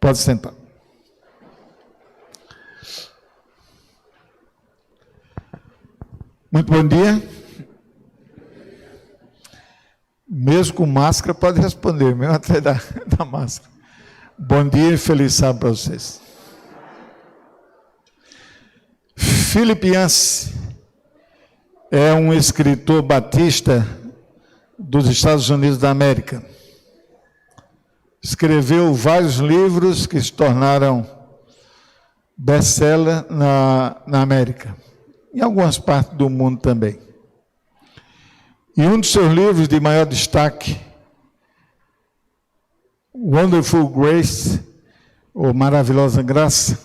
Pode sentar. Muito bom dia. Mesmo com máscara, pode responder, mesmo atrás da máscara. Bom dia e feliz sábado para vocês. Philip Yancey é um escritor batista dos Estados Unidos da América. Escreveu vários livros que se tornaram best-seller na América, em algumas partes do mundo também. E um dos seus livros de maior destaque, Wonderful Grace, ou Maravilhosa Graça,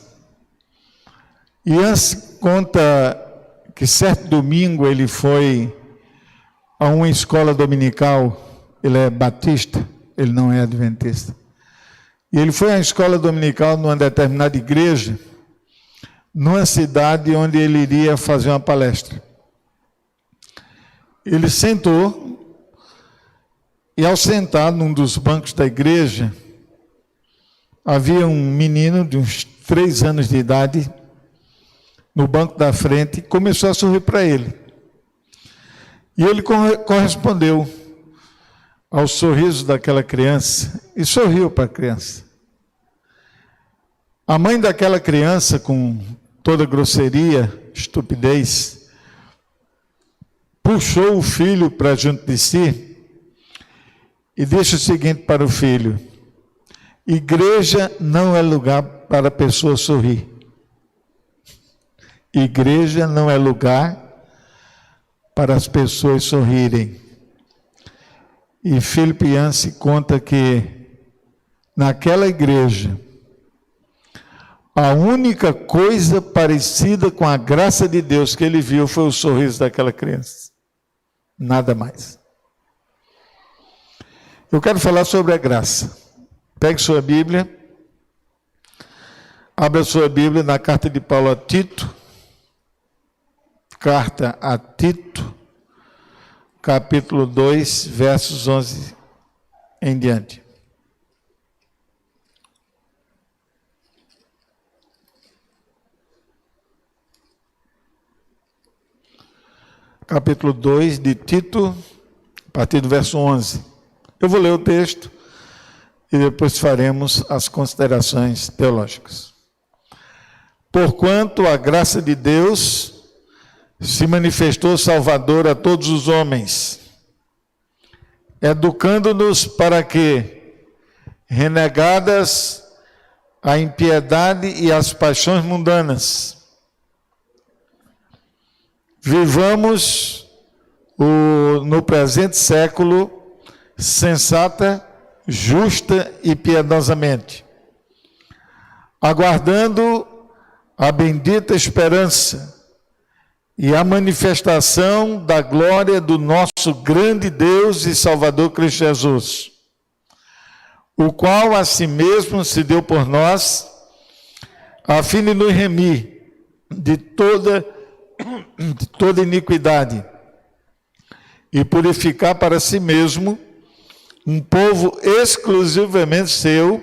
Yancey conta que certo domingo ele foi a uma escola dominical, ele é batista, ele não é adventista, e ele foi à escola dominical numa determinada igreja, numa cidade onde ele iria fazer uma palestra. Ele sentou, e ao sentar num dos bancos da igreja, havia um menino de uns 3 anos de idade, no banco da frente, e começou a sorrir para ele. E ele correspondeu ao sorriso daquela criança, e sorriu para a criança. A mãe daquela criança, com toda grosseria, estupidez, puxou o filho para junto de si e disse o seguinte para o filho: igreja não é lugar para a pessoa sorrir. Igreja não é lugar para as pessoas sorrirem. E Philip Yancey conta que naquela igreja, a única coisa parecida com a graça de Deus que ele viu foi o sorriso daquela criança. Nada mais. Eu quero falar sobre a graça. Pegue sua Bíblia. Abra sua Bíblia na carta de Paulo a Tito. Carta a Tito, capítulo 2, versos 11 em diante. Capítulo 2 de Tito, a partir do verso 11. Eu vou ler o texto e depois faremos as considerações teológicas. Porquanto a graça de Deus se manifestou salvadora a todos os homens, educando-nos para que, renegadas a impiedade e as paixões mundanas, vivamos no presente século sensata, justa e piedosamente, aguardando a bendita esperança e a manifestação da glória do nosso grande Deus e Salvador Cristo Jesus, o qual a si mesmo se deu por nós, a fim de nos remir de toda iniquidade e purificar para si mesmo um povo exclusivamente seu,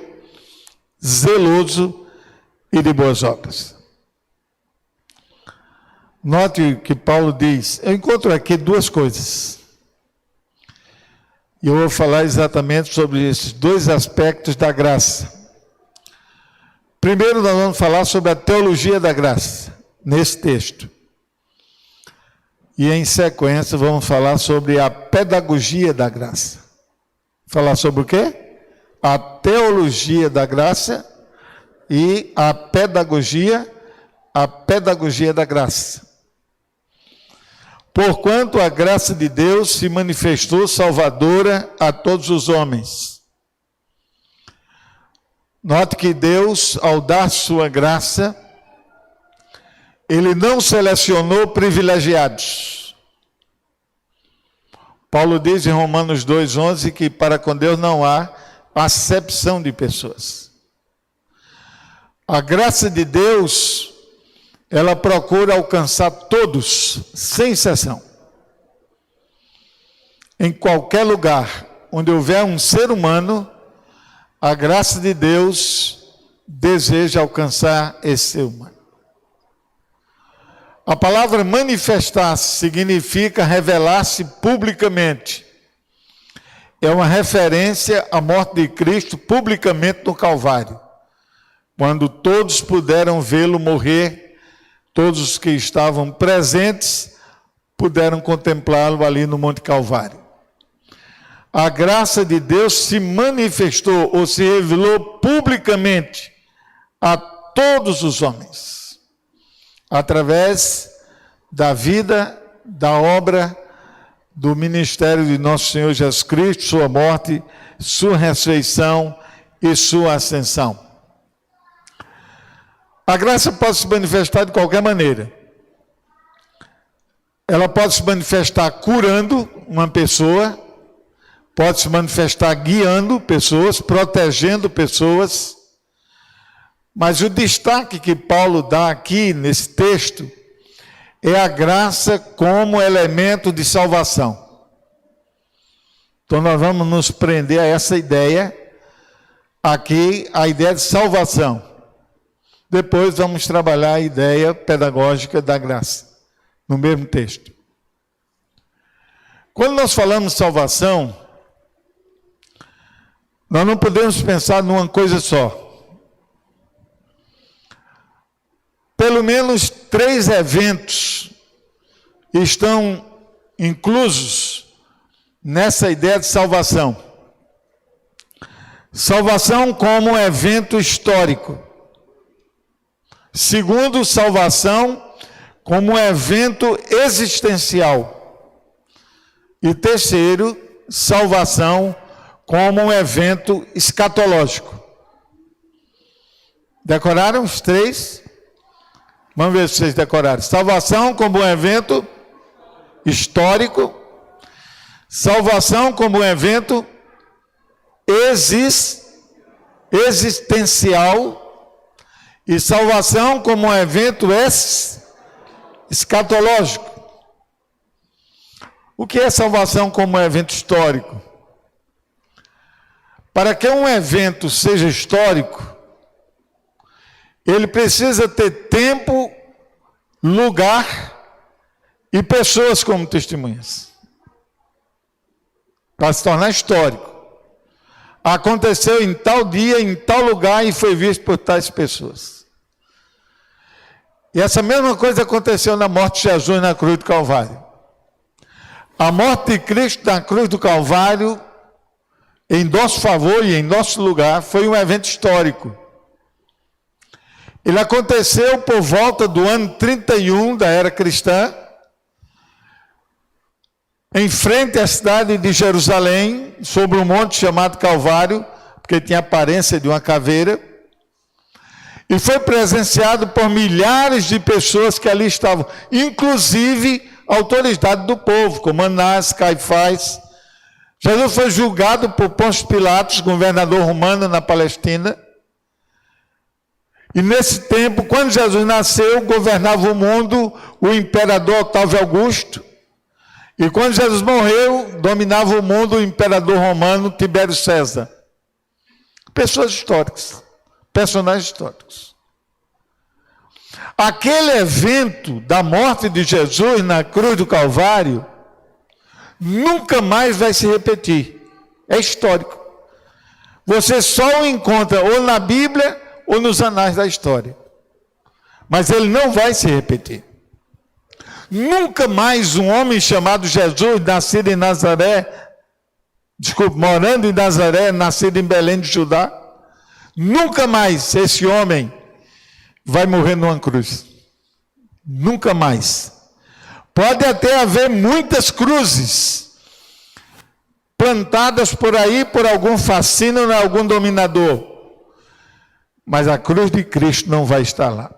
zeloso e de boas obras. Note que Paulo diz, eu encontro aqui 2 coisas. E eu vou falar exatamente sobre esses 2 aspectos da graça. Primeiro nós vamos falar sobre a teologia da graça, nesse texto. E em sequência vamos falar sobre a pedagogia da graça. Falar sobre o quê? A teologia da graça e a pedagogia da graça. Porquanto a graça de Deus se manifestou salvadora a todos os homens. Note que Deus, ao dar sua graça, Ele não selecionou privilegiados. Paulo diz em Romanos 2,11 que para com Deus não há acepção de pessoas. A graça de Deus, ela procura alcançar todos, sem exceção. Em qualquer lugar onde houver um ser humano, a graça de Deus deseja alcançar esse ser humano. A palavra manifestar-se significa revelar-se publicamente. É uma referência à morte de Cristo publicamente no Calvário, quando todos puderam vê-lo morrer, todos os que estavam presentes puderam contemplá-lo ali no Monte Calvário. A graça de Deus se manifestou ou se revelou publicamente a todos os homens, através da vida, da obra, do ministério de nosso Senhor Jesus Cristo, sua morte, sua ressurreição e sua ascensão. A graça pode se manifestar de qualquer maneira. Ela pode se manifestar curando uma pessoa, pode se manifestar guiando pessoas, protegendo pessoas. Mas o destaque que Paulo dá aqui nesse texto é a graça como elemento de salvação. Então nós vamos nos prender a essa ideia aqui, a ideia de salvação. Depois vamos trabalhar a ideia pedagógica da graça, no mesmo texto. Quando nós falamos de salvação, nós não podemos pensar numa coisa só. Pelo menos 3 eventos estão inclusos nessa ideia de salvação. Salvação como um evento histórico. Segundo, salvação como um evento existencial. E terceiro, salvação como um evento escatológico. Decoraram os 3? Vamos ver se vocês decoraram. Salvação como um evento histórico. Salvação como um evento existencial. E salvação como um evento escatológico. O que é salvação como um evento histórico? Para que um evento seja histórico, ele precisa ter tempo, lugar e pessoas como testemunhas. Para se tornar histórico. Aconteceu em tal dia, em tal lugar e foi visto por tais pessoas. E essa mesma coisa aconteceu na morte de Jesus na cruz do Calvário. A morte de Cristo na cruz do Calvário, em nosso favor e em nosso lugar, foi um evento histórico. Ele aconteceu por volta do ano 31 da era cristã, em frente à cidade de Jerusalém, sobre um monte chamado Calvário, porque tinha a aparência de uma caveira, e foi presenciado por milhares de pessoas que ali estavam, inclusive a autoridade do povo, como Anás, Caifás. Jesus foi julgado por Pôncio Pilatos, governador romano na Palestina. E nesse tempo, quando Jesus nasceu, governava o mundo o imperador Otávio Augusto. E quando Jesus morreu, dominava o mundo o imperador romano Tibério César. Pessoas históricas, personagens históricos. Aquele evento da morte de Jesus na cruz do Calvário nunca mais vai se repetir. É histórico. Você só o encontra ou na Bíblia ou nos anais da história. Mas ele não vai se repetir. Nunca mais um homem chamado Jesus, nascido em Nazaré, morando em Nazaré, nascido em Belém de Judá, nunca mais esse homem vai morrer numa cruz. Nunca mais. Pode até haver muitas cruzes plantadas por aí por algum fascínio, algum dominador. Mas a cruz de Cristo não vai estar lá.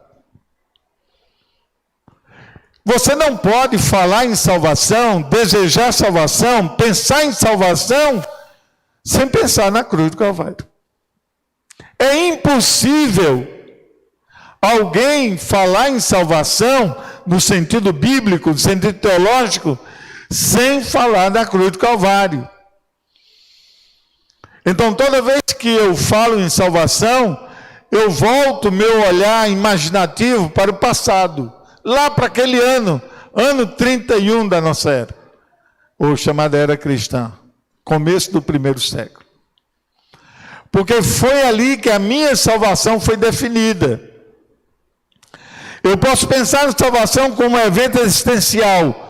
Você não pode falar em salvação, desejar salvação, pensar em salvação, sem pensar na cruz do Calvário. É impossível alguém falar em salvação, no sentido bíblico, no sentido teológico, sem falar da cruz do Calvário. Então, toda vez que eu falo em salvação, eu volto meu olhar imaginativo para o passado, lá para aquele ano 31 da nossa era, ou chamada era cristã, começo do primeiro século. Porque foi ali que a minha salvação foi definida. Eu posso pensar na salvação como um evento existencial,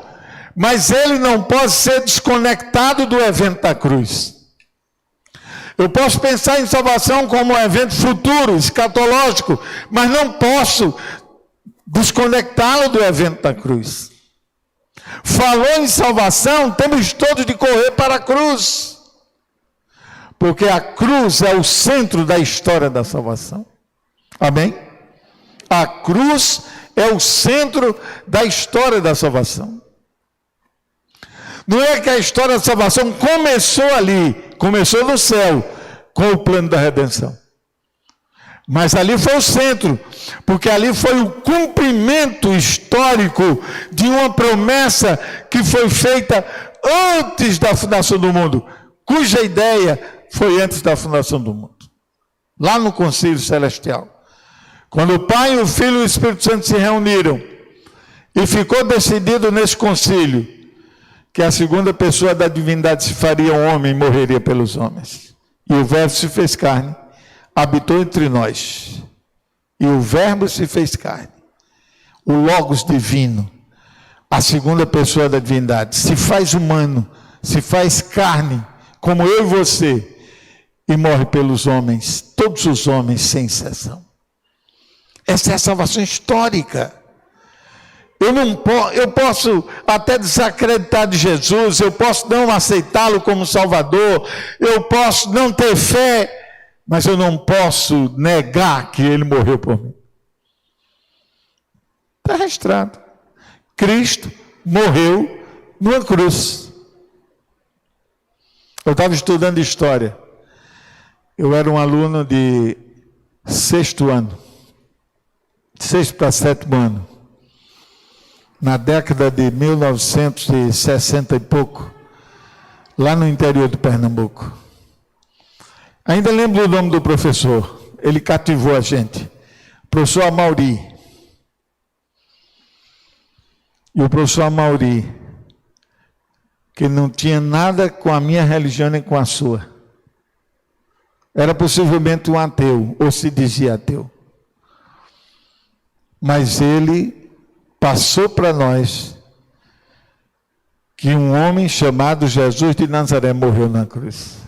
mas ele não pode ser desconectado do evento da cruz. Eu posso pensar em salvação como um evento futuro, escatológico, mas não posso desconectá-lo do evento da cruz. Falou em salvação, temos todos de correr para a cruz. Porque a cruz é o centro da história da salvação. Amém? A cruz é o centro da história da salvação. Não é que a história da salvação começou ali, começou no céu, com o plano da redenção. Mas ali foi o centro, porque ali foi o cumprimento histórico de uma promessa que foi feita antes da fundação do mundo, cuja ideia foi antes da fundação do mundo, lá no concílio celestial. Quando o Pai, o Filho e o Espírito Santo se reuniram, e ficou decidido nesse concílio, que a segunda pessoa da divindade se faria um homem e morreria pelos homens. E o Verbo se fez carne, habitou entre nós. E o Verbo se fez carne. O Logos divino, a segunda pessoa da divindade, se faz humano, se faz carne, como eu e você, e morre pelos homens, todos os homens, sem exceção. Essa é a salvação histórica. Eu posso até desacreditar de Jesus, eu posso não aceitá-lo como Salvador, eu posso não ter fé, mas eu não posso negar que ele morreu por mim. Está registrado. Cristo morreu numa cruz. Eu estava estudando história. Eu era um aluno de 6º ano, 6º para 7º ano, na década de 1960 e pouco, lá no interior de Pernambuco. Ainda lembro o nome do professor, ele cativou a gente, professor Amauri. E o professor Amauri, que não tinha nada com a minha religião nem com a sua, era possivelmente um ateu, ou se dizia ateu. Mas ele passou para nós que um homem chamado Jesus de Nazaré morreu na cruz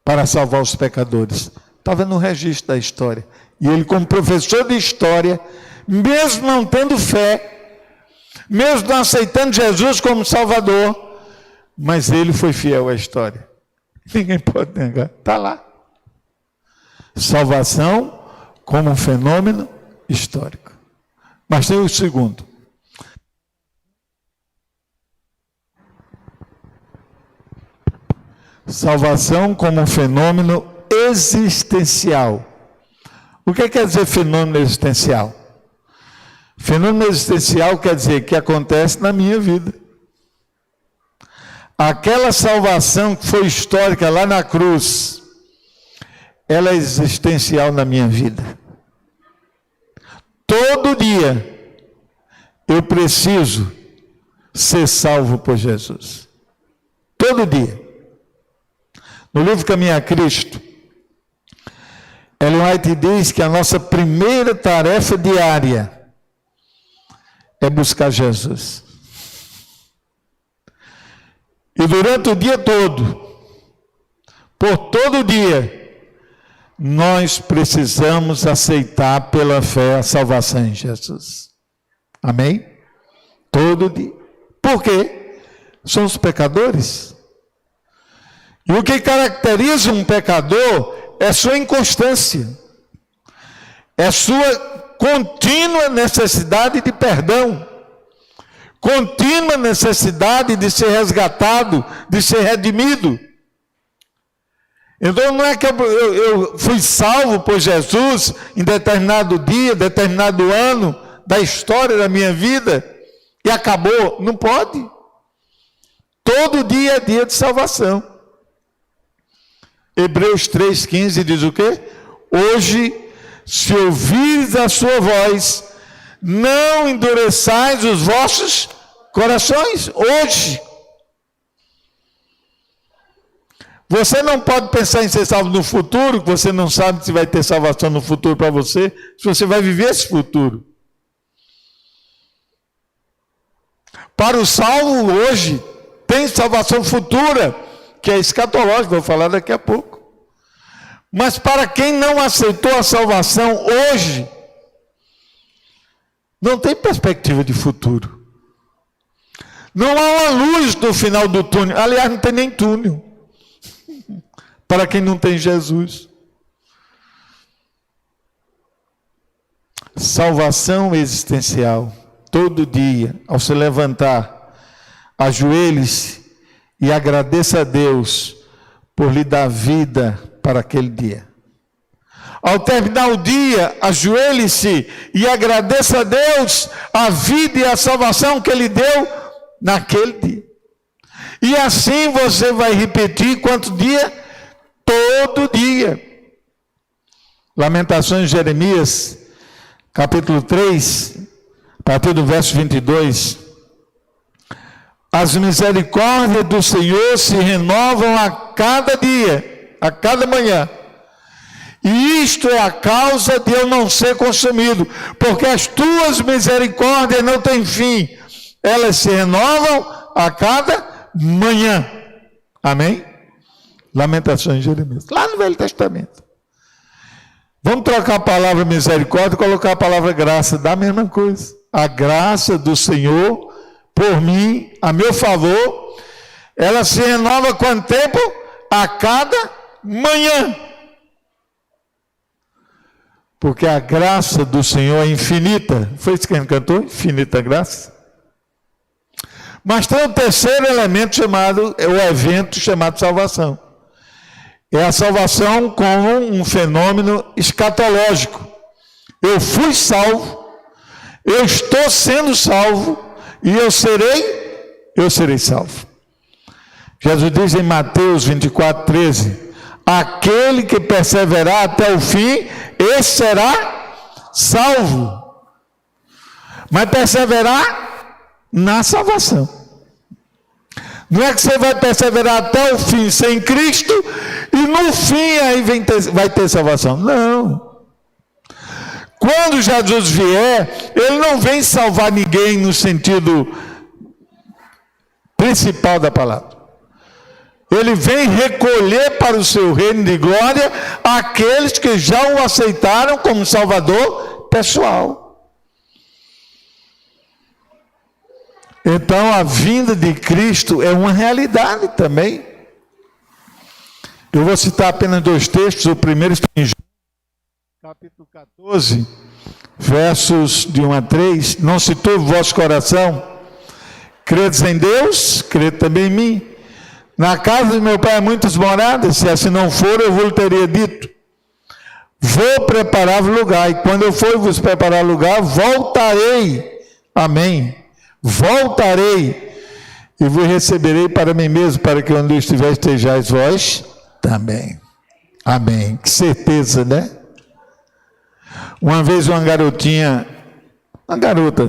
para salvar os pecadores. Estava no registro da história. E ele, como professor de história, mesmo não tendo fé, mesmo não aceitando Jesus como Salvador, mas ele foi fiel à história. Ninguém pode negar, está lá. Salvação como um fenômeno histórico. Mas tem o segundo. Salvação como um fenômeno existencial. O que quer dizer fenômeno existencial? Fenômeno existencial quer dizer que acontece na minha vida. Aquela salvação que foi histórica lá na cruz, ela é existencial na minha vida. Todo dia eu preciso ser salvo por Jesus. Todo dia. No livro Caminho a Cristo, Ellen White diz que a nossa primeira tarefa diária é buscar Jesus. E durante o dia todo, por todo o dia, nós precisamos aceitar pela fé a salvação em Jesus. Amém? Todo dia. Por quê? Somos pecadores. E o que caracteriza um pecador é sua inconstância, é sua contínua necessidade de perdão, contínua necessidade de ser resgatado, de ser redimido. Então não é que eu fui salvo por Jesus em determinado dia, determinado ano da história da minha vida e acabou. Não pode. Todo dia é dia de salvação. Hebreus 3,15 diz o quê? Hoje, se ouvires a sua voz, não endureçais os vossos corações. Hoje. Você não pode pensar em ser salvo no futuro, que você não sabe se vai ter salvação no futuro para você, se você vai viver esse futuro. Para o salvo hoje, tem salvação futura, que é escatológica, vou falar daqui a pouco. Mas para quem não aceitou a salvação hoje, não tem perspectiva de futuro. Não há uma luz no final do túnel. Aliás, não tem nem túnel. Para quem não tem Jesus. Salvação existencial. Todo dia, ao se levantar, ajoelhe-se e agradeça a Deus por lhe dar vida para aquele dia. Ao terminar o dia, ajoelhe-se e agradeça a Deus a vida e a salvação que Ele deu naquele dia. E assim você vai repetir quanto dia? Todo dia. Lamentações de Jeremias, capítulo 3, a partir do verso 22. As misericórdias do Senhor se renovam a cada dia, a cada manhã. E isto é a causa de eu não ser consumido, porque as tuas misericórdias não têm fim. Elas se renovam a cada manhã. Amém? Lamentações de Jeremias. Lá no Velho Testamento. Vamos trocar a palavra misericórdia e colocar a palavra graça. Dá a mesma coisa. A graça do Senhor, por mim, a meu favor, ela se renova quanto tempo? A cada manhã. Porque a graça do Senhor é infinita. Foi isso que a gente cantou? Infinita graça. Mas tem um terceiro elemento chamado, é o evento chamado salvação. É a salvação como um fenômeno escatológico. Eu fui salvo, eu estou sendo salvo e eu serei salvo. Jesus diz em Mateus 24, 13, aquele que perseverar até o fim, esse será salvo. Mas perseverar na salvação. Não é que você vai perseverar até o fim sem Cristo e no fim aí vai ter salvação. Não. Quando Jesus vier, Ele não vem salvar ninguém no sentido principal da palavra. Ele vem recolher para o seu reino de glória aqueles que já o aceitaram como Salvador pessoal. Então a vinda de Cristo é uma realidade também. Eu vou citar apenas dois textos. O primeiro está em João, capítulo 14, versos de 1 a 3. Não se turbe o vosso coração. Credes em Deus, crede também em mim. Na casa de meu pai há muitas moradas, se assim não for, eu vos teria dito. Vou preparar-vos lugar, e quando eu for vos preparar lugar, voltarei. Amém. Voltarei e vos receberei para mim mesmo, para que onde eu estiver estejais vós também. Amém. Que certeza, né? Uma vez uma garota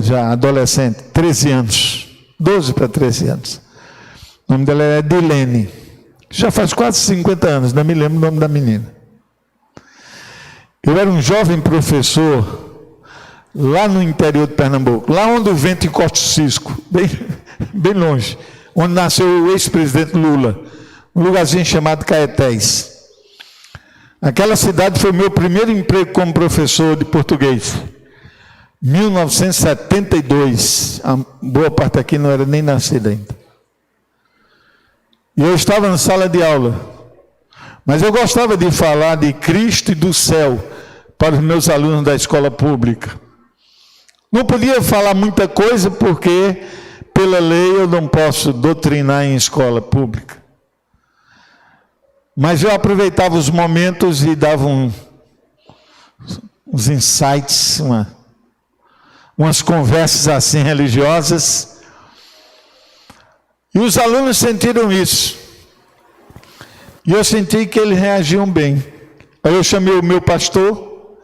já, adolescente, 13 anos, 12 para 13 anos. O nome dela é Dilene. Já faz quase 50 anos, não me lembro o nome da menina. Eu era um jovem professor lá no interior de Pernambuco, lá onde o vento encosta o cisco, bem longe, onde nasceu o ex-presidente Lula, um lugarzinho chamado Caetés. Aquela cidade foi meu primeiro emprego como professor de português. 1972, a boa parte aqui não era nem nascida ainda. E eu estava na sala de aula, mas eu gostava de falar de Cristo e do céu para os meus alunos da escola pública. Não podia falar muita coisa porque, pela lei, eu não posso doutrinar em escola pública. Mas eu aproveitava os momentos e dava uns insights, umas conversas assim religiosas. E os alunos sentiram isso. E eu senti que eles reagiam bem. Aí eu chamei o meu pastor,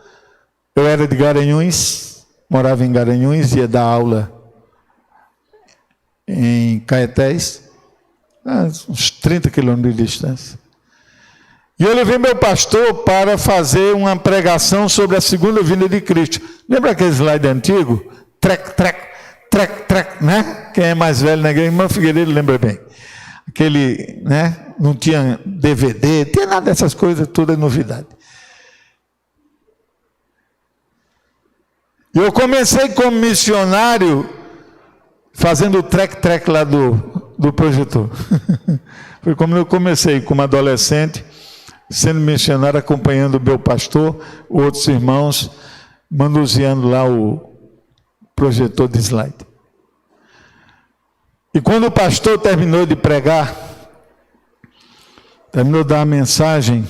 eu era de Garanhuns, morava em Garanhuns, ia dar aula em Caetés, uns 30 quilômetros de distância. E eu levei meu pastor para fazer uma pregação sobre a segunda vinda de Cristo. Lembra aquele slide antigo? Trec, né? Quem é mais velho na igreja, irmão Figueiredo lembra bem. Aquele, né? Não tinha DVD, não tinha nada dessas coisas, tudo é novidade. E eu comecei como missionário, fazendo o trec lá do projetor. Foi como eu comecei, como adolescente, sendo missionário, acompanhando o meu pastor, outros irmãos, manuseando lá o projetor de slide. E quando o pastor terminou de pregar, terminou de dar a mensagem,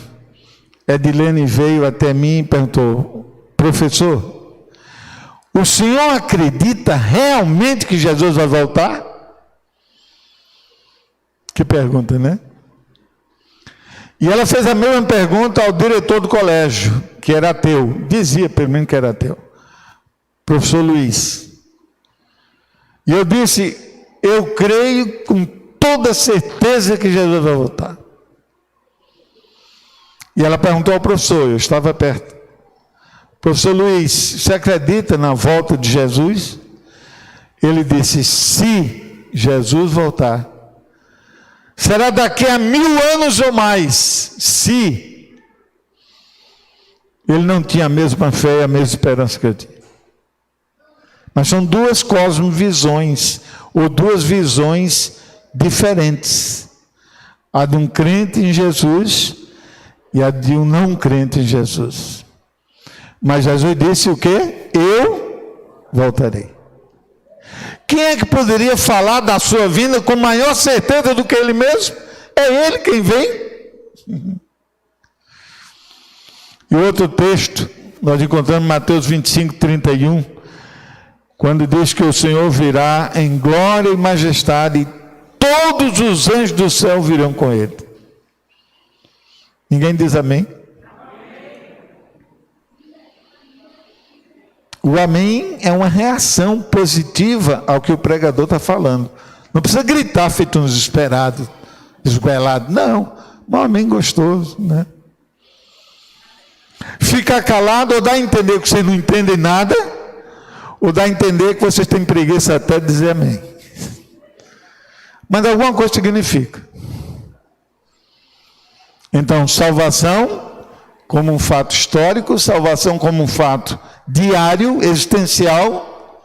Edilene veio até mim e perguntou: professor, o senhor acredita realmente que Jesus vai voltar? Que pergunta, né? E ela fez a mesma pergunta ao diretor do colégio, que era ateu, dizia pelo menos que era ateu, professor Luiz. E eu disse: eu creio com toda certeza que Jesus vai voltar. E ela perguntou ao professor, eu estava perto: professor Luiz, você acredita na volta de Jesus? Ele disse: se Jesus voltar, será daqui a 1000 anos ou mais. Se ele não tinha a mesma fé e a mesma esperança que eu tinha. Mas são duas cosmovisões, ou duas visões diferentes. A de um crente em Jesus e a de um não crente em Jesus. Mas Jesus disse o quê? Eu voltarei. Quem é que poderia falar da sua vinda com maior certeza do que ele mesmo? É ele quem vem. E outro texto, nós encontramos Mateus 25, 31, quando diz que o Senhor virá em glória e majestade, e todos os anjos do céu virão com ele. Ninguém diz amém? O amém é uma reação positiva ao que o pregador está falando. Não precisa gritar feito um desesperado, esgoelado. Não, um amém gostoso, né? Ficar calado ou dar a entender que vocês não entendem nada, ou dar a entender que vocês têm preguiça até de dizer amém. Mas alguma coisa significa. Então, salvação como um fato histórico, salvação como um fato diário, existencial,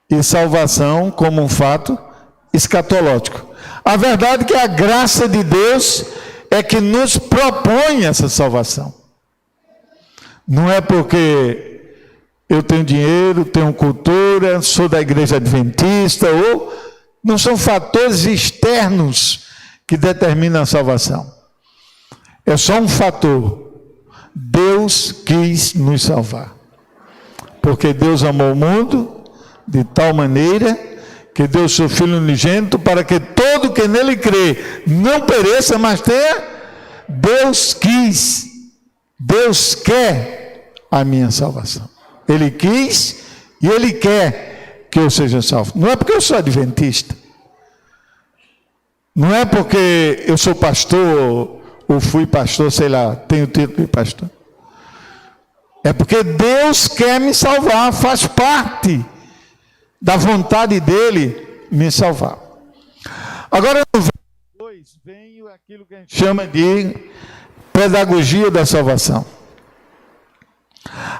e salvação como um fato escatológico. A verdade é que a graça de Deus é que nos propõe essa salvação. Não é porque eu tenho dinheiro, tenho cultura, sou da igreja adventista, ou não são fatores externos que determinam a salvação. É só um fator. Deus quis nos salvar. Porque Deus amou o mundo de tal maneira que deu seu Filho unigênito para que todo que nele crê não pereça, mas tenha. Deus quis, Deus quer a minha salvação. Ele quis e Ele quer que eu seja salvo. Não é porque eu sou adventista, não é porque eu sou pastor ou fui pastor, sei lá, tenho título de pastor. É porque Deus quer me salvar, faz parte da vontade dele me salvar. Agora no verso 2 vem aquilo que a gente chama de pedagogia da salvação.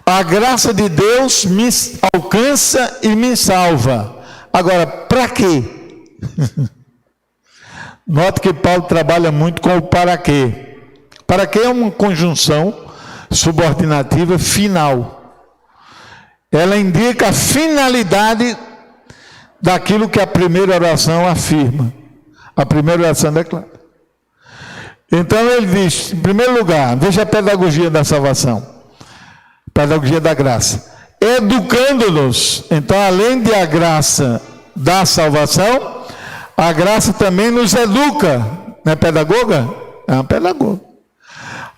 A graça de Deus me alcança e me salva. Agora, para quê? Note que Paulo trabalha muito com o para quê. Para quê é uma conjunção subordinativa final. Ela indica a finalidade daquilo que a primeira oração afirma. A primeira oração declara. Então ele diz, em primeiro lugar, veja a pedagogia da salvação, pedagogia da graça, educando-nos. Então, além de a graça da salvação, a graça também nos educa. Não é pedagoga? É uma pedagoga.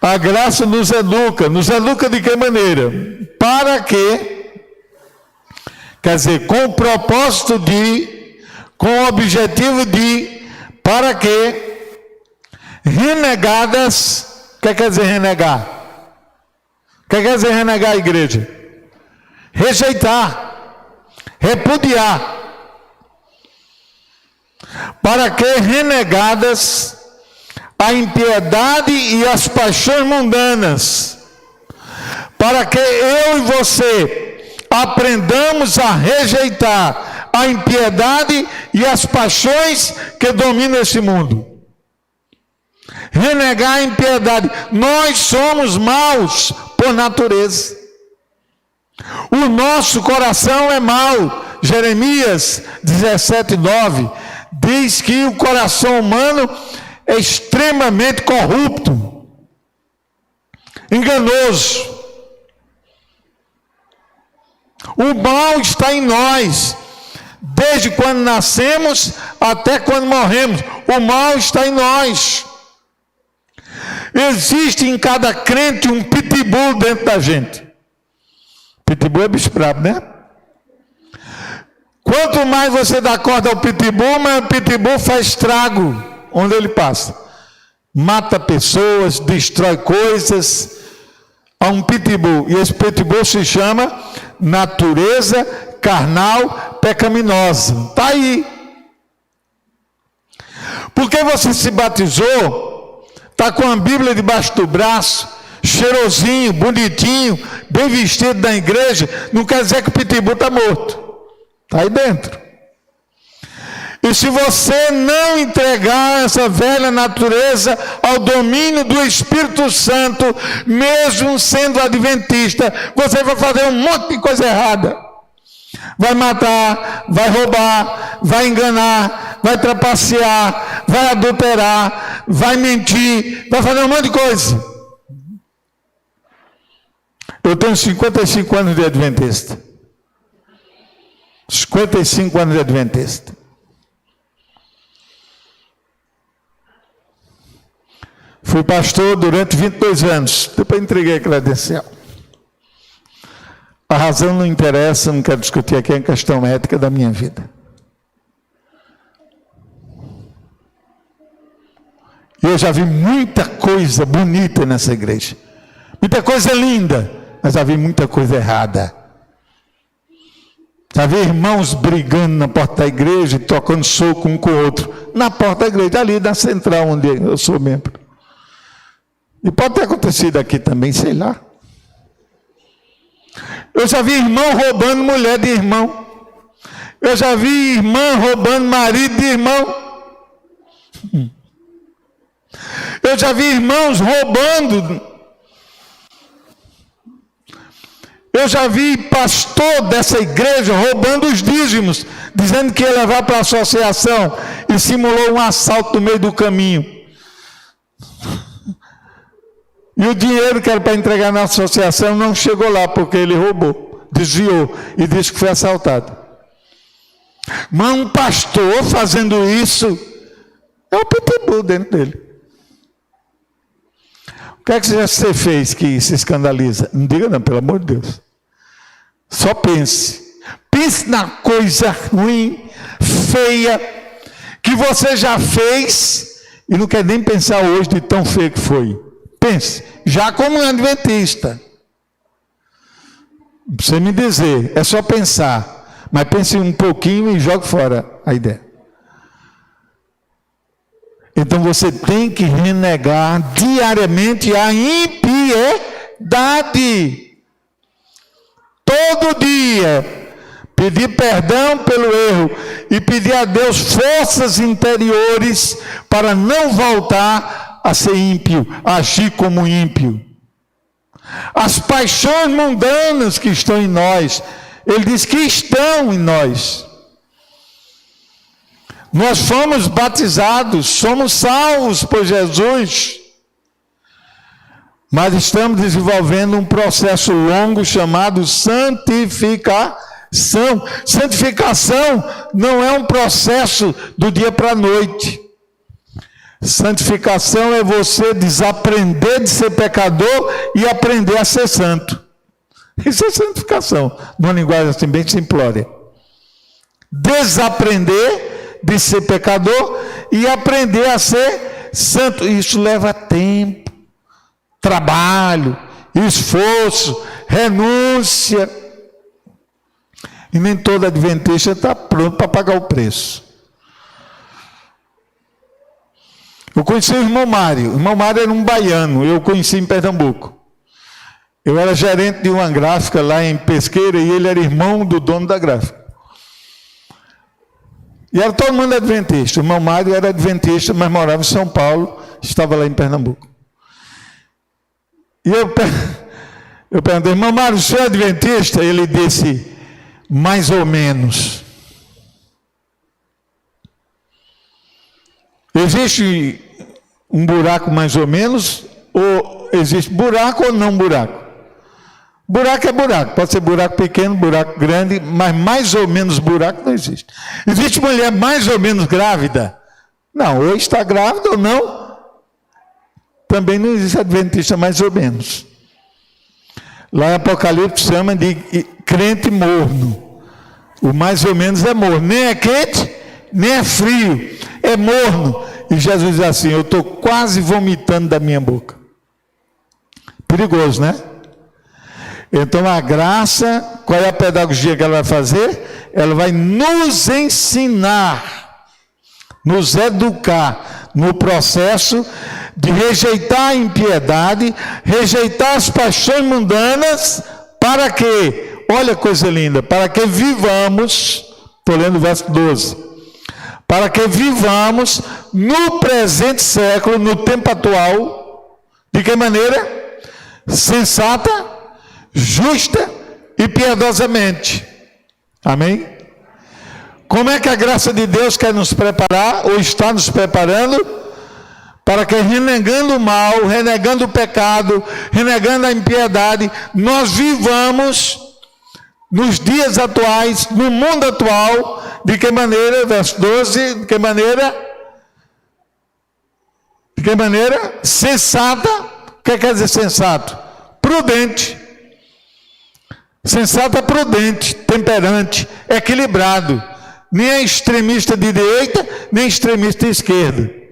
A graça nos educa de que maneira? Para que, quer dizer, com o propósito de, com o objetivo de, para que, renegadas, o que quer dizer renegar? O que quer dizer renegar a igreja? Rejeitar, repudiar. Para que renegadas a impiedade e as paixões mundanas, para que eu e você aprendamos a rejeitar a impiedade e as paixões que dominam esse mundo. Renegar a impiedade. Nós somos maus por natureza. O nosso coração é mau. Jeremias 17:9 diz que o coração humano é extremamente corrupto, enganoso. O mal está em nós, desde quando nascemos até quando morremos. O mal está em nós. Existe em cada crente um pitbull dentro da gente. Pitbull é bicho brabo, né? Quanto mais você dá corda ao pitbull, mais o pitbull faz estrago onde ele passa. Mata pessoas, destrói coisas. Há um pitbull, e esse pitbull se chama natureza carnal pecaminosa. Está aí. Porque você se batizou, está com a Bíblia debaixo do braço, cheirosinho, bonitinho, bem vestido da igreja, não quer dizer que o pitbull está morto. Está aí dentro. E se você não entregar essa velha natureza ao domínio do Espírito Santo, mesmo sendo adventista, você vai fazer um monte de coisa errada. Vai matar, vai roubar, vai enganar, vai trapacear, vai adulterar, vai mentir, vai fazer um monte de coisa. Eu tenho 55 anos de adventista. 55 anos de adventista. Fui pastor durante 22 anos. Depois entreguei a credencial. A razão não interessa, não quero discutir aqui a questão ética da minha vida. E eu já vi muita coisa bonita nessa igreja. Muita coisa linda, mas já vi muita coisa errada. Já vi irmãos brigando na porta da igreja, trocando soco um com o outro. Na porta da igreja, ali na central onde eu sou membro. E pode ter acontecido aqui também, sei lá. Eu já vi irmão roubando mulher de irmão. Eu já vi irmã roubando marido de irmão. Eu já vi irmãos roubando. Eu já vi pastor dessa igreja roubando os dízimos, dizendo que ia levar para a associação e simulou um assalto no meio do caminho. E o dinheiro que era para entregar na associação não chegou lá, porque ele roubou, desviou e disse que foi assaltado. Mas um pastor fazendo isso, é o pitbull dentro dele. O que é que você fez que se escandaliza? Não diga não, pelo amor de Deus. Só pense. Pense na coisa ruim, feia, que você já fez e não quer nem pensar hoje de tão feio que foi. Pense, já como um adventista. Você me dizer, é só pensar, mas pense um pouquinho e jogue fora a ideia. Então você tem que renegar diariamente a impiedade. Todo dia, pedir perdão pelo erro e pedir a Deus forças interiores para não voltar a ser ímpio, a agir como ímpio. As paixões mundanas que estão em nós, ele diz que estão em nós. Nós fomos batizados, somos salvos por Jesus, mas estamos desenvolvendo um processo longo chamado santificação. Santificação não é um processo do dia para a noite. Santificação é você desaprender de ser pecador e aprender a ser santo. Isso é santificação, numa linguagem assim bem simplória. Desaprender de ser pecador e aprender a ser santo. Isso leva tempo, trabalho, esforço, renúncia. E nem todo adventista está pronto para pagar o preço. Eu conheci o irmão Mário. O irmão Mário era um baiano, eu conheci em Pernambuco. Eu era gerente de uma gráfica lá em Pesqueira e ele era irmão do dono da gráfica. E era todo mundo adventista. O irmão Mário era adventista, mas morava em São Paulo, estava lá em Pernambuco. E eu perguntei, irmão Mário, o senhor é adventista? Ele disse, mais ou menos. Existe um buraco mais ou menos, ou existe buraco ou não buraco? Buraco é buraco, pode ser buraco pequeno, buraco grande, mas mais ou menos buraco não existe. Existe mulher mais ou menos grávida? Não, ou está grávida ou não. Também não existe adventista mais ou menos. Lá em Apocalipse chama de crente morno. O mais ou menos é morno, nem é quente, nem é frio, é morno. E Jesus diz assim, eu estou quase vomitando da minha boca. Perigoso, né? Então a graça, qual é a pedagogia que ela vai fazer? Ela vai nos ensinar, nos educar no processo de rejeitar a impiedade, rejeitar as paixões mundanas, para que, olha a coisa linda, para que vivamos, estou lendo o verso 12, para que vivamos no presente século, no tempo atual, de que maneira? Sensata, justa e piedosamente. Amém? Como é que a graça de Deus quer nos preparar, ou está nos preparando, para que renegando o mal, renegando o pecado, renegando a impiedade, nós vivamos nos dias atuais, no mundo atual, de que maneira? Verso 12, de que maneira? De que maneira? Sensata. O que quer dizer sensato? Prudente. Sensato é prudente, temperante, equilibrado. Nem é extremista de direita, nem extremista de esquerda.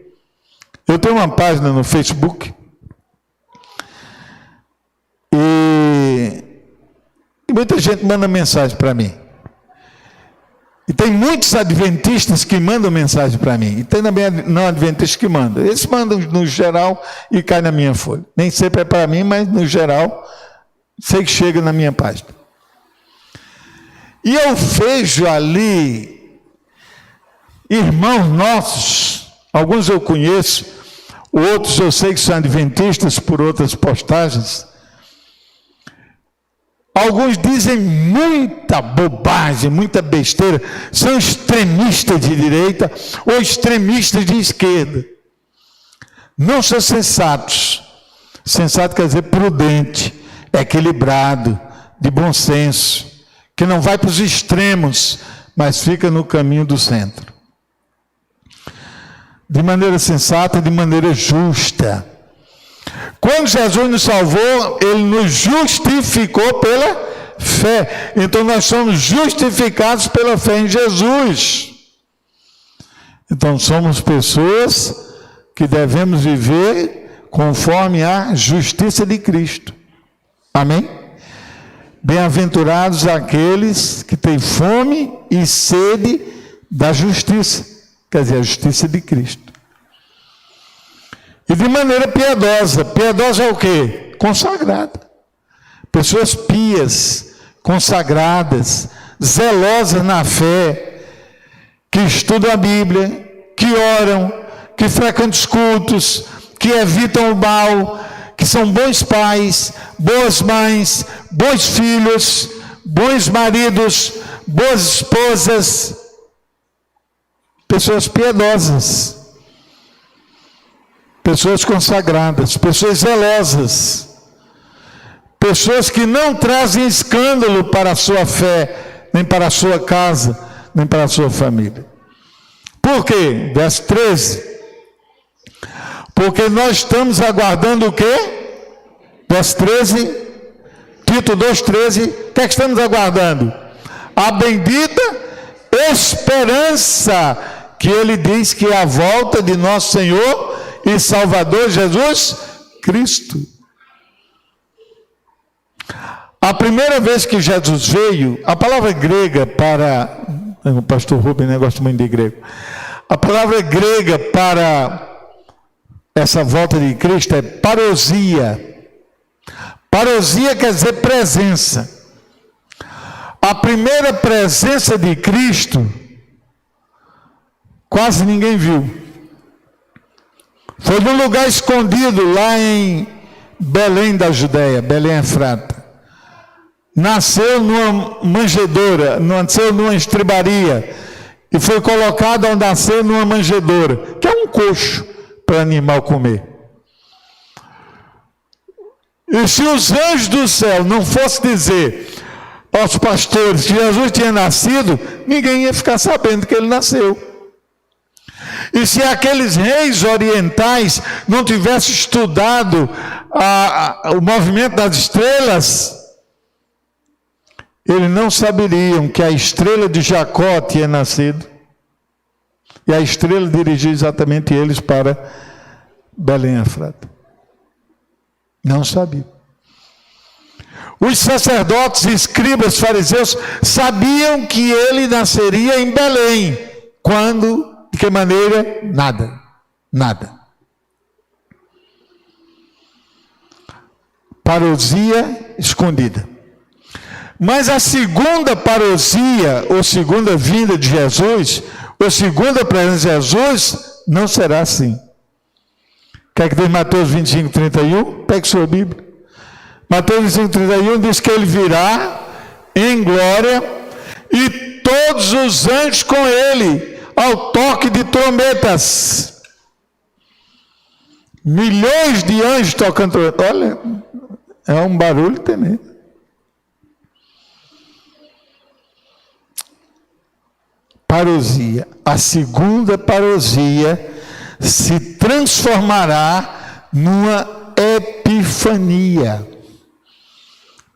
Eu tenho uma página no Facebook. E muita gente manda mensagem para mim. E tem muitos adventistas que mandam mensagem para mim. E tem também não adventistas que mandam. Eles mandam no geral e cai na minha folha. Nem sempre é para mim, mas no geral, sei que chega na minha página. E eu vejo ali irmãos nossos, alguns eu conheço, outros eu sei que são adventistas por outras postagens. Alguns dizem muita bobagem, muita besteira, são extremistas de direita ou extremistas de esquerda. Não são sensatos. Sensato quer dizer prudente, equilibrado, de bom senso, que não vai para os extremos, mas fica no caminho do centro. De maneira sensata, de maneira justa. Quando Jesus nos salvou, Ele nos justificou pela fé. Então nós somos justificados pela fé em Jesus. Então somos pessoas que devemos viver conforme a justiça de Cristo. Amém? Bem-aventurados aqueles que têm fome e sede da justiça, quer dizer, a justiça de Cristo. E de maneira piedosa. Piedosa é o quê? Consagrada. Pessoas pias, consagradas, zelosas na fé, que estudam a Bíblia, que oram, que frequentam os cultos, que evitam o mal, que são bons pais, boas mães, bons filhos, bons maridos, boas esposas, pessoas piedosas, pessoas consagradas, pessoas zelosas, pessoas que não trazem escândalo para a sua fé, nem para a sua casa, nem para a sua família. Por quê? Verso 13. Porque nós estamos aguardando o quê? Verso 13, Tito 2,13, o que é que estamos aguardando? A bendita esperança, que ele diz que é a volta de nosso Senhor e Salvador Jesus Cristo. A primeira vez que Jesus veio, a palavra grega para... O pastor Rubem, né, gosta muito de grego. A palavra grega para essa volta de Cristo é parousia. Parousia quer dizer presença. A primeira presença de Cristo, quase ninguém viu. Foi num lugar escondido lá em Belém da Judéia, Belém Efrata. Nasceu numa manjedoura, nasceu numa estribaria e foi colocado ao nascer numa manjedoura, que é um coxo para animal comer. E se os anjos do céu não fossem dizer aos pastores que Jesus tinha nascido, ninguém ia ficar sabendo que ele nasceu. E se aqueles reis orientais não tivessem estudado o movimento das estrelas, eles não saberiam que a estrela de Jacó tinha nascido. E a estrela dirigiu exatamente eles para Belém Efrata. Não sabiam. Os sacerdotes, escribas, fariseus sabiam que ele nasceria em Belém. Quando? De que maneira? Nada. Parousia escondida. Mas a segunda parousia, ou segunda vinda de Jesus, ou segunda presença de Jesus, não será assim. Quer que diz Mateus 25, 31? Pegue sua Bíblia. Mateus 25, 31 diz que ele virá em glória e todos os anjos com ele, ao toque de trombetas. Milhões de anjos tocando trombeta. Olha, é um barulho tremendo. Parousia, a segunda parousia se transformará numa epifania.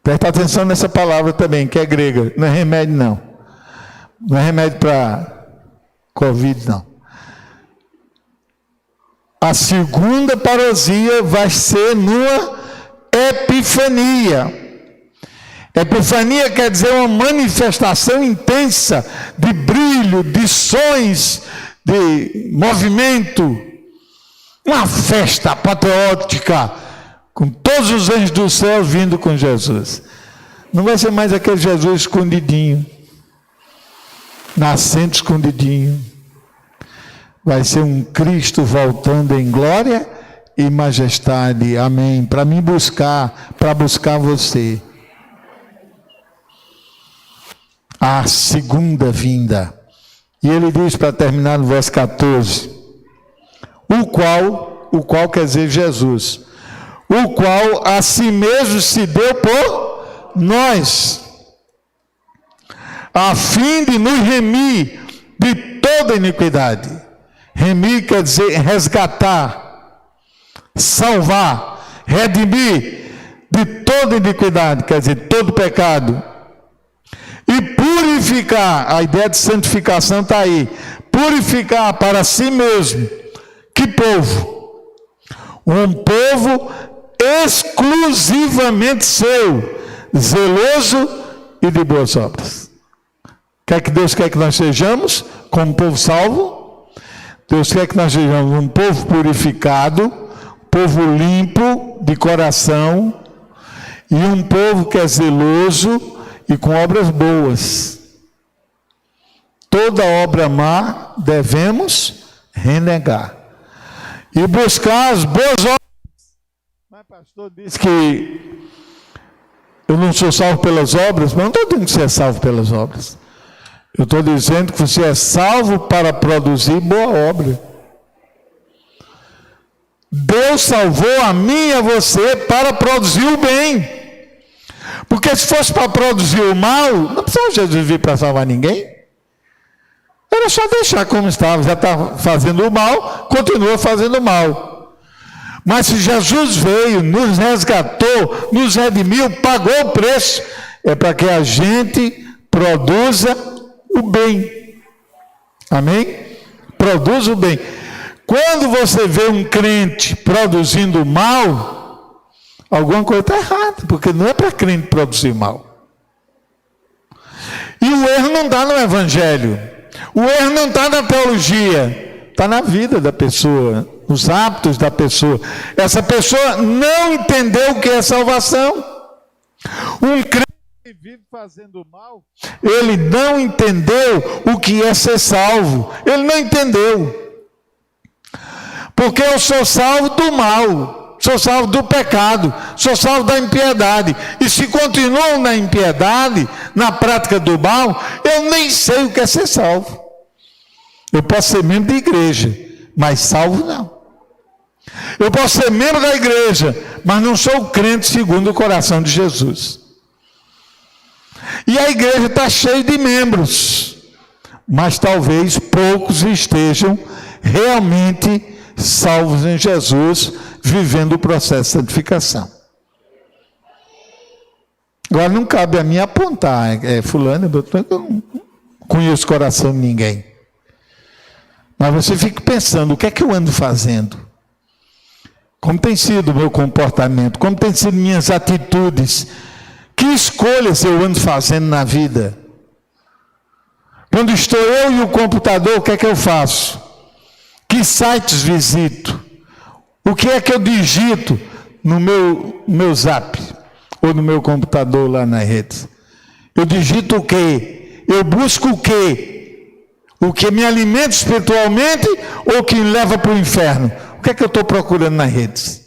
Presta atenção nessa palavra também, que é grega, não é remédio não. Não é remédio para Covid não. A segunda parousia vai ser numa epifania. Epifania quer dizer uma manifestação intensa de brilho, de sons, de movimento. Uma festa patriótica, com todos os anjos do céu vindo com Jesus. Não vai ser mais aquele Jesus escondidinho, nascendo escondidinho. Vai ser um Cristo voltando em glória e majestade. Amém. Para me buscar, para buscar você. A segunda vinda. E ele diz, para terminar no verso 14, o qual quer dizer Jesus, o qual a si mesmo se deu por nós, a fim de nos remir de toda iniquidade. Remir quer dizer resgatar, salvar, redimir de toda iniquidade, quer dizer todo pecado. E purificar, a ideia de santificação está aí, purificar para si mesmo. Que povo? Um povo exclusivamente seu, zeloso e de boas obras. Quer que Deus quer que nós sejamos como povo salvo? Deus quer que nós sejamos um povo purificado, um povo limpo de coração, e um povo que é zeloso e com obras boas. Toda obra má devemos renegar e buscar as boas obras. Mas o pastor disse que eu não sou salvo pelas obras, mas não estou dizendo que você é salvo pelas obras. Eu estou dizendo que você é salvo para produzir boa obra. Deus salvou a mim e a você para produzir o bem. Porque se fosse para produzir o mal, não precisava Jesus vir para salvar ninguém. Era só deixar como estava, já está fazendo o mal, continua fazendo o mal. Mas se Jesus veio, nos resgatou, nos redimiu, pagou o preço, é para que a gente produza o bem. Amém? Produza o bem. Quando você vê um crente produzindo o mal, alguma coisa está errada, porque não é para crente produzir mal. E o erro não está no evangelho, o erro não está na teologia, está na vida da pessoa, nos hábitos da pessoa. Essa pessoa não entendeu o que é salvação. Um crente que vive fazendo mal, ele não entendeu o que é ser salvo. Ele não entendeu. Porque eu sou salvo do mal, sou salvo do pecado, sou salvo da impiedade. E se continuo na impiedade, na prática do mal, eu nem sei o que é ser salvo. Eu posso ser membro de igreja, mas salvo não. Eu posso ser membro da igreja, mas não sou crente segundo o coração de Jesus. E a igreja está cheia de membros, mas talvez poucos estejam realmente salvos em Jesus, vivendo o processo de santificação. Agora não cabe a mim apontar, fulano, eu não conheço o coração de ninguém. Mas você fica pensando, o que é que eu ando fazendo? Como tem sido o meu comportamento? Como tem sido minhas atitudes? Que escolhas eu ando fazendo na vida? Quando estou eu e o computador, o que é que eu faço? Que sites visito? O que é que eu digito no meu zap? Ou no meu computador lá nas redes? Eu digito o quê? Eu busco o quê? O que me alimenta espiritualmente ou que me leva para o inferno? O que é que eu estou procurando nas redes?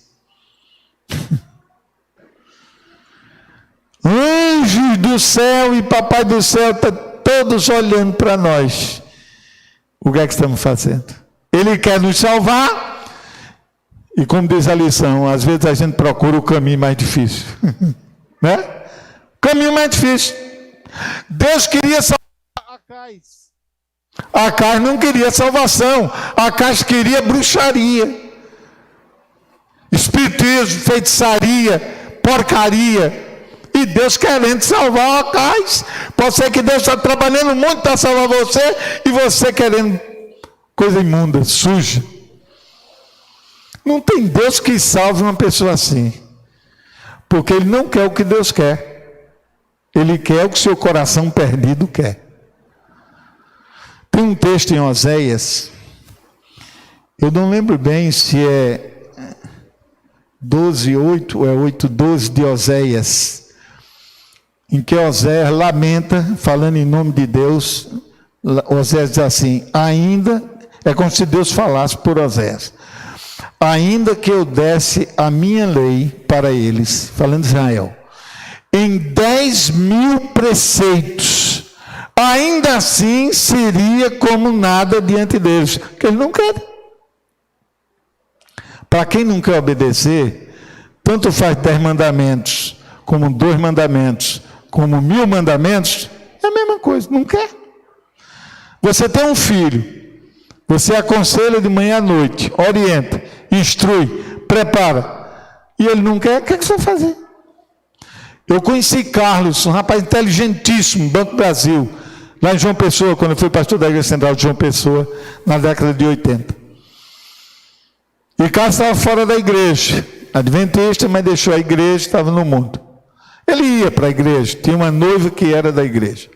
Anjos do céu e papai do céu estão todos olhando para nós. O que é que estamos fazendo? Ele quer nos salvar. E como diz a lição, às vezes a gente procura o caminho mais difícil. Né? O caminho mais difícil. Deus queria salvar Acais. Acais não queria salvação. Acais queria bruxaria, espiritismo, feitiçaria, porcaria. E Deus querendo salvar Acais. Pode ser que Deus está trabalhando muito para salvar você, e você querendo coisa imunda, suja. Não tem Deus que salve uma pessoa assim. Porque Ele não quer o que Deus quer. Ele quer o que seu coração perdido quer. Tem um texto em Oséias, eu não lembro bem se é 12:8 ou é 8:12 de Oséias, em que Oséias lamenta, falando em nome de Deus. Oséias diz assim, ainda, é como se Deus falasse por Oséias, ainda que eu desse a minha lei para eles, falando de Israel, em 10.000 preceitos, ainda assim seria como nada diante deles, porque eles não querem. Para quem não quer obedecer, tanto faz 10 mandamentos, como 2 mandamentos, como 1000 mandamentos, é a mesma coisa, não quer. Você tem um filho, você aconselha de manhã à noite, orienta, instrui, prepara, e ele não quer, o que é que você vai fazer? Eu conheci Carlos, um rapaz inteligentíssimo, Banco Brasil, lá em João Pessoa, quando eu fui pastor da Igreja Central de João Pessoa, na década de 80. E Carlos estava fora da igreja, adventista, mas deixou a igreja, estava no mundo. Ele ia para a igreja, tinha uma noiva que era da igreja.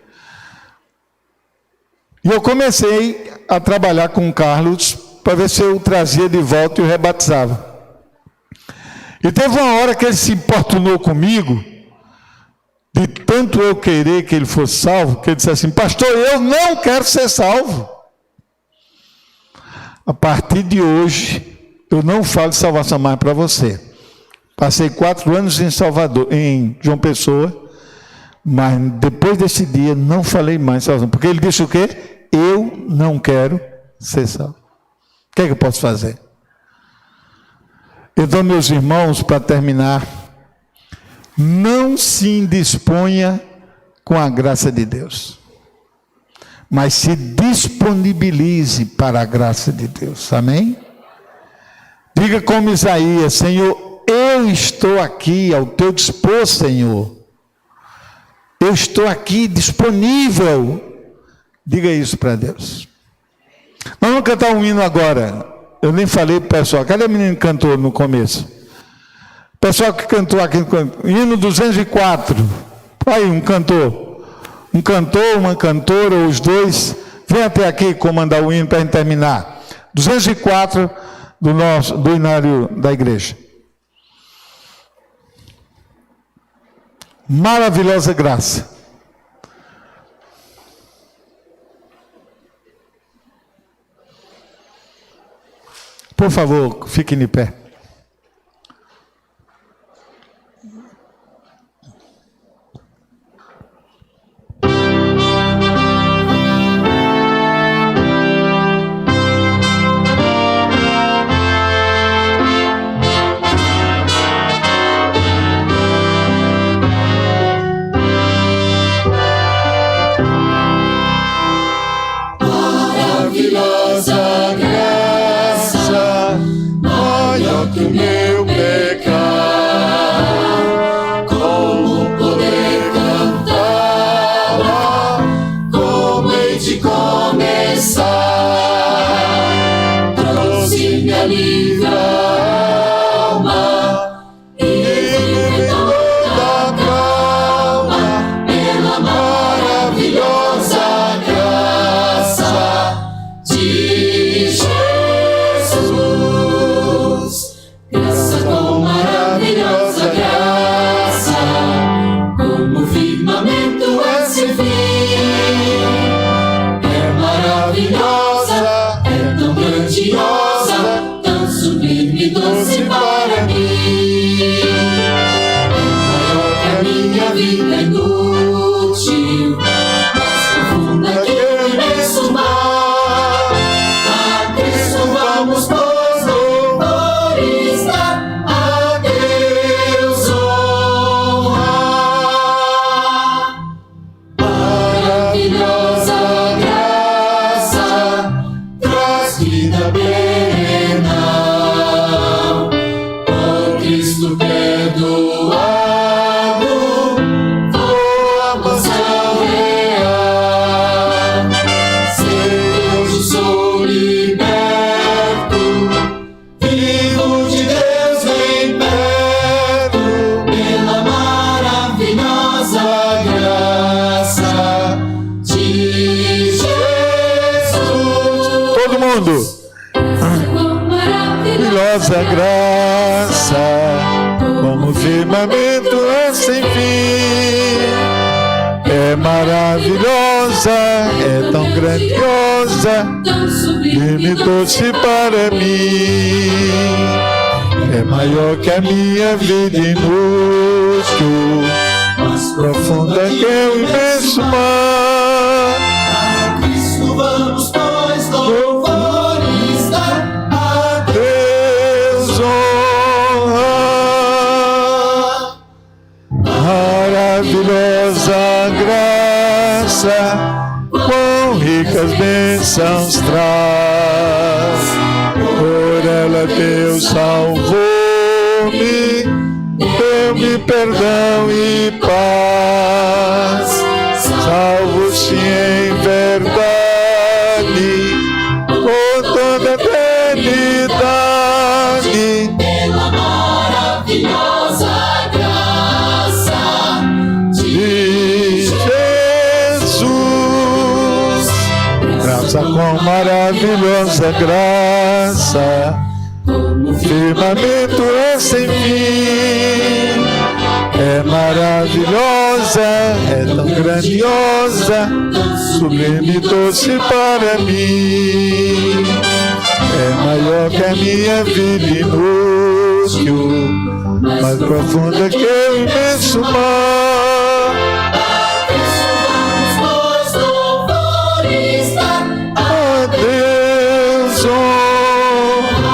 E eu comecei a trabalhar com o Carlos, para ver se eu o trazia de volta e o rebatizava. E teve uma hora que ele se importunou comigo, de tanto eu querer que ele fosse salvo, que ele disse assim, pastor, eu não quero ser salvo. A partir de hoje, eu não falo de salvação mais para você. Passei 4 anos em Salvador, em João Pessoa, mas depois desse dia não falei mais de salvação, porque ele disse o quê? Eu não quero ser salvo. O que é que eu posso fazer? Então, meus irmãos, para terminar, não se indisponha com a graça de Deus, mas se disponibilize para a graça de Deus, amém? Diga como Isaías: Senhor, eu estou aqui ao teu dispor, Senhor. Eu estou aqui disponível. Diga isso para Deus. Nós vamos cantar um hino agora. Eu nem falei para o pessoal. Cadê o menino que cantou no começo? O pessoal que cantou aqui, hino 204. Aí, um cantor, uma cantora, ou os dois, vem até aqui comandar o hino para a gente terminar. 204 do hinário da igreja. Maravilhosa graça. Por favor, fiquem de pé. Maravilhosa graça, maior que o meu pecado, como poder cantá-la, como hei de começar, trouxe-me alívio à alma e me toda calma, pela maravilhosa de Jesus. Graça com maravilhosa graça, como firmamento é sem fim. É maravilhosa, é tão grandiosa, tão sublime e doce para mim. É maior que a minha vida inútil, mais profunda que o imenso mar. Vamos, pois, louvores dar a Deus honra. Maravilhosa graça traz vida plena, por Cristo perdoado, foi a mansão real. Ser Deus sou liberto, Filho de Deus vem perto, pela maravilhosa graça de Jesus. Todo mundo. Maravilhosa graça, como firmamento é sem fim. É maravilhosa, é tão grandiosa, sublime e doce para mim. É maior que a minha vida inútil, mais profunda que o imenso mar. A Cristo vamos, pois, louvores dar a Deus honra. Maravilhosa graça, quão ricas bênçãos traz. Por ela Deus salvou-me, deu-me perdão e paz. Salvo-se em verdade, por toda a eternidade. pela maravilhosa graça de Jesus. Graça com maravilhosa graça, o firmamento é sem fim. É maravilhosa, é tão grandiosa, sublime e doce para mim. É maior que a minha vida inútil, mais profunda que o imenso mar. Cristo vamos, pois, louvores dar A Deus honra.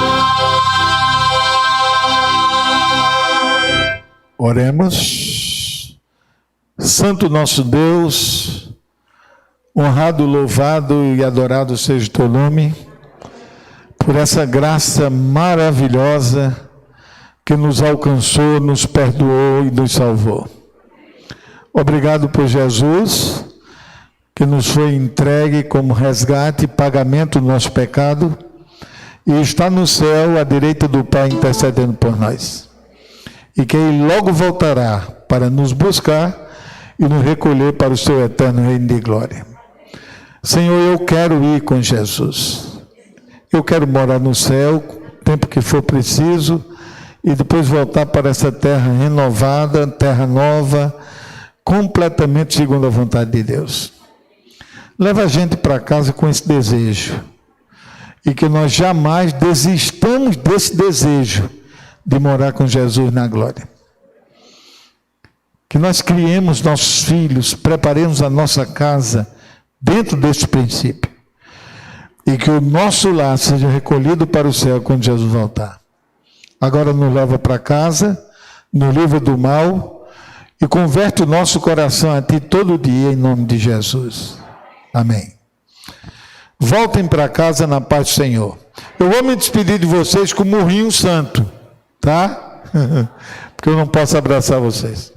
Oremos. Santo nosso Deus, honrado, louvado e adorado seja o teu nome. por essa graça maravilhosa que nos alcançou, nos perdoou e nos salvou. Obrigado por Jesus, que nos foi entregue como resgate e pagamento do nosso pecado, e está no céu à direita do Pai intercedendo por nós. E que Ele logo voltará para nos buscar e nos recolher para o seu eterno reino de glória. Senhor, eu quero ir com Jesus. Eu quero morar no céu, o tempo que for preciso, e depois voltar para essa terra renovada, terra nova, completamente segundo a vontade de Deus. Leva a gente para casa com esse desejo. E que nós jamais desistamos desse desejo de morar com Jesus na glória. Que nós criemos nossos filhos, preparemos a nossa casa dentro desse princípio. E que o nosso lar seja recolhido para o céu quando Jesus voltar. Agora nos leva para casa, nos livra do mal e converte o nosso coração a Ti todo dia em nome de Jesus. Amém. Voltem para casa na paz do Senhor. Eu vou me despedir de vocês com o murrinho santo, tá? Porque eu não posso abraçar vocês.